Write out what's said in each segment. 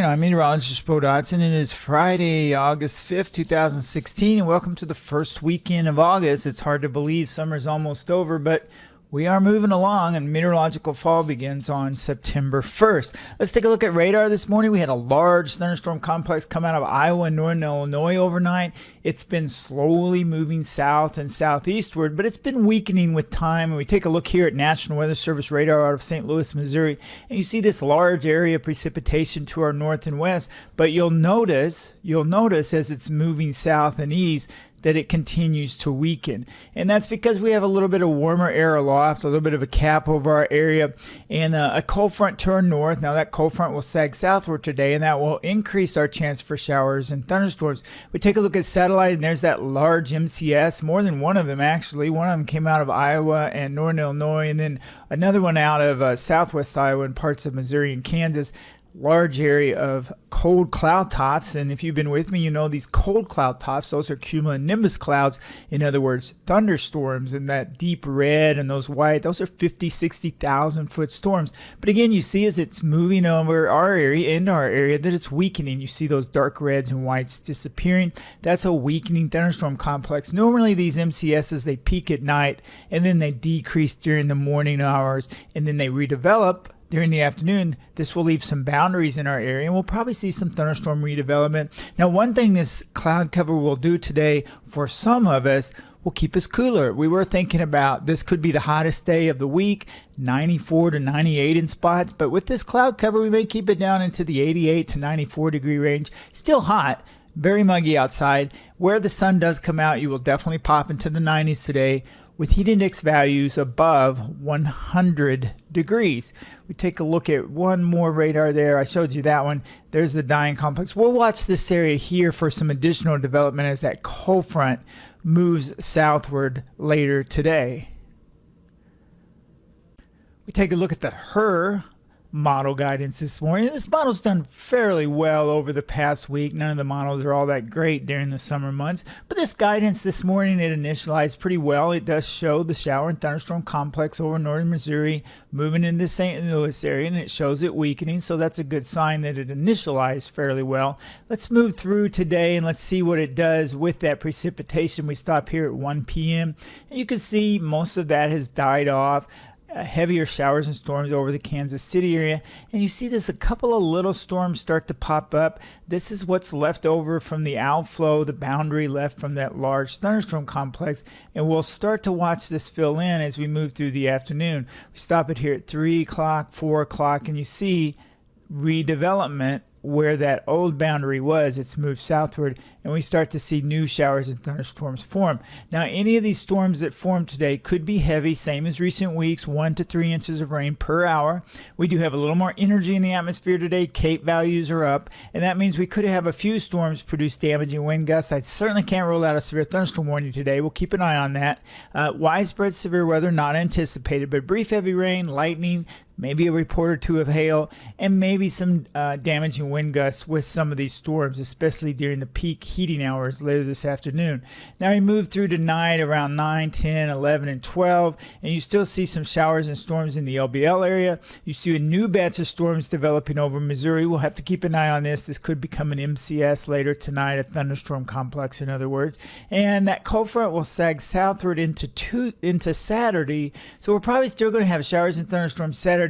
I'm meteorologist Bo Dodson. It is Friday, August 5th, 2016, and welcome to the first weekend of August. It's hard to believe summer's almost over, but we are moving along, and meteorological fall begins on September 1st. Let's take a look at radar this morning. We had a large thunderstorm complex come out of Iowa and northern Illinois overnight. It's been slowly moving south and southeastward, but it's been weakening with time. And we take a look here at National Weather Service radar out of St. Louis, Missouri, and you see this large area of precipitation to our north and west. But you'll notice as it's moving south and east, that it continues to weaken. And that's because we have a little bit of warmer air aloft, a little bit of a cap over our area, and a cold front to our north. Now that cold front will sag southward today, and that will increase our chance for showers and thunderstorms. We take a look at satellite, and there's that large MCS, more than one of them actually. One of them came out of Iowa and northern Illinois, and then another one out of southwest Iowa and parts of Missouri and Kansas. Large area of cold cloud tops, and if you've been with me, you know these cold cloud tops, those are cumulonimbus clouds. In other words, thunderstorms, and that deep red and those white, those are 50, 60,000 foot storms. But again, you see as it's moving over our area, into our area, that it's weakening. You see those dark reds and whites disappearing. That's a weakening thunderstorm complex. Normally these MCSs, they peak at night and then they decrease during the morning hours, and then they redevelop during the afternoon. This will leave some boundaries in our area, and we'll probably see some thunderstorm redevelopment. Now, one thing this cloud cover will do today for some of us will keep us cooler. We were thinking about this could be the hottest day of the week, 94 to 98 in spots, but with this cloud cover, we may keep it down into the 88 to 94 degree range. Still hot, very muggy outside. Where the sun does come out, you will definitely pop into the 90s today, with heat index values above 100 degrees. We take a look at one more radar there. I showed you that one. There's the Diane complex. We'll watch this area here for some additional development as that cold front moves southward later today. We take a look at the HRRR model guidance this morning. This model's done fairly well over the past week. None of the models are all that great during the summer months, but this guidance this morning, it initialized pretty well. It does show the shower and thunderstorm complex over northern Missouri moving into the St. Louis area, and it shows it weakening, so that's a good sign that it initialized fairly well. Let's move through today and let's see what it does with that precipitation. We stop here at 1 p.m. and you can see most of that has died off. Heavier showers and storms over the Kansas City area, and you see this, a couple of little storms start to pop up. This is what's left over from the outflow, the boundary left from that large thunderstorm complex, and we'll start to watch this fill in as we move through the afternoon. We stop it here at 3 o'clock, 4 o'clock, and you see redevelopment where that old boundary was. It's moved southward, and we start to see new showers and thunderstorms form. Now, any of these storms that form today could be heavy, same as recent weeks, 1 to 3 inches of rain per hour. We do have a little more energy in the atmosphere today. Cape values are up, and that means we could have a few storms produce damaging wind gusts. I certainly can't rule out a severe thunderstorm warning today. We'll keep an eye on that. Widespread severe weather not anticipated, but brief heavy rain, lightning, maybe a report or two of hail, and maybe some damaging wind gusts with some of these storms, especially during the peak heating hours later this afternoon. Now we move through tonight around 9, 10, 11, and 12, and you still see some showers and storms in the LBL area. You see a new batch of storms developing over Missouri. We'll have to keep an eye on this. This could become an MCS later tonight, a thunderstorm complex in other words. And that cold front will sag southward into Saturday, so we're probably still going to have showers and thunderstorms Saturday.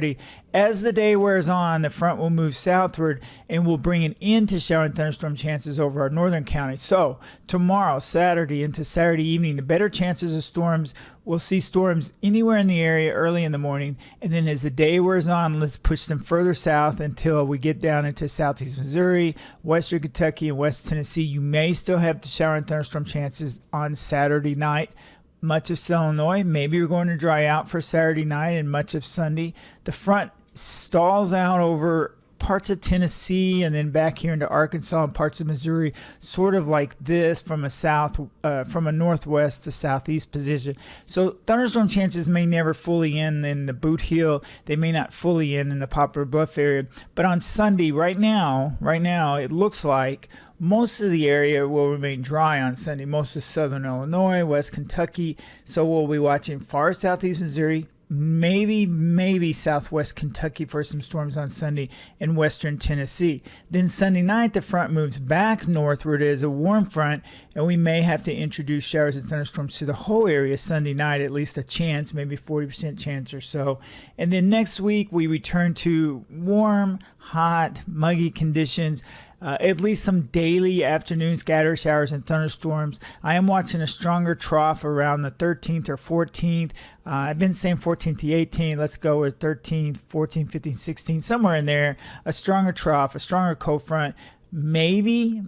As the day wears on, the front will move southward and will bring an end to shower and thunderstorm chances over our northern counties. So tomorrow, Saturday into Saturday evening, the better chances of storms, we'll see storms anywhere in the area early in the morning. And then as the day wears on, let's push them further south until we get down into southeast Missouri, western Kentucky, and west Tennessee. You may still have the shower and thunderstorm chances on Saturday night. Much of Illinois, maybe you're going to dry out for Saturday night and much of Sunday. The front stalls out over parts of Tennessee and then back here into Arkansas and parts of Missouri, sort of like this from a northwest to southeast position. So thunderstorm chances may never fully end in the Boot Heel. They may not fully end in the Poplar Bluff area. But on Sunday, right now, it looks like most of the area will remain dry on Sunday. Most of southern Illinois, west Kentucky. So we'll be watching far southeast Missouri, maybe southwest Kentucky for some storms on Sunday in western Tennessee. Then Sunday night, the front moves back northward as a warm front, and we may have to introduce showers and thunderstorms to the whole area Sunday night, at least a chance, maybe 40% chance or so. And then next week, we return to warm, hot, muggy conditions. At least some daily afternoon scatter showers and thunderstorms. I am watching a stronger trough around the 13th or 14th. I've been saying 14th to 18th. Let's go with 13th, 14th, 15th, 16th, somewhere in there. A stronger trough, a stronger cold front. Maybe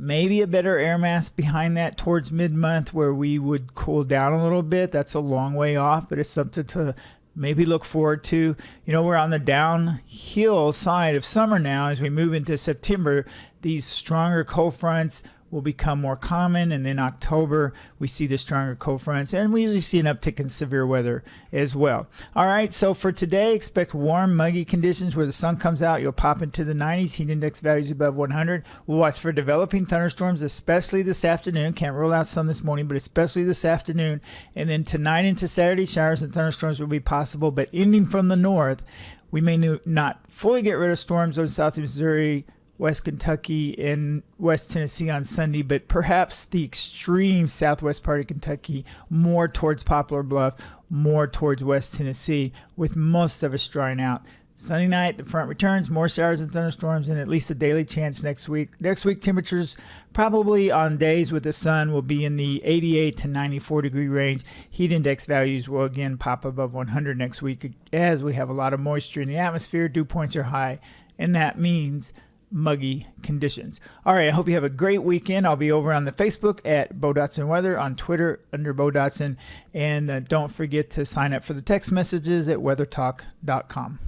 a better air mass behind that towards mid-month where we would cool down a little bit. That's a long way off, but it's something to maybe look forward to. We're on the downhill side of summer now. As we move into September, these stronger cold fronts will become more common, and then October we see the stronger cold fronts, and we usually see an uptick in severe weather as well. All right, so for today, expect warm, muggy conditions where the sun comes out. You'll pop into the 90s, heat index values above 100. We'll watch for developing thunderstorms, especially this afternoon. Can't rule out some this morning, but especially this afternoon. And then tonight into Saturday, showers and thunderstorms will be possible, but ending from the north. We may not fully get rid of storms on southeast Missouri, West Kentucky, and West Tennessee on Sunday, but perhaps the extreme southwest part of Kentucky, more towards Poplar Bluff, more towards West Tennessee, with most of us drying out. Sunday night, the front returns, more showers and thunderstorms, and at least a daily chance next week. Next week, temperatures probably on days with the sun will be in the 88 to 94 degree range. Heat index values will again pop above 100 next week as we have a lot of moisture in the atmosphere. Dew points are high, and that means muggy conditions. All right, I hope you have a great weekend. I'll be over on the Facebook at Bo Dotson Weather, on Twitter under Bo Dotson, and don't forget to sign up for the text messages at weathertalk.com.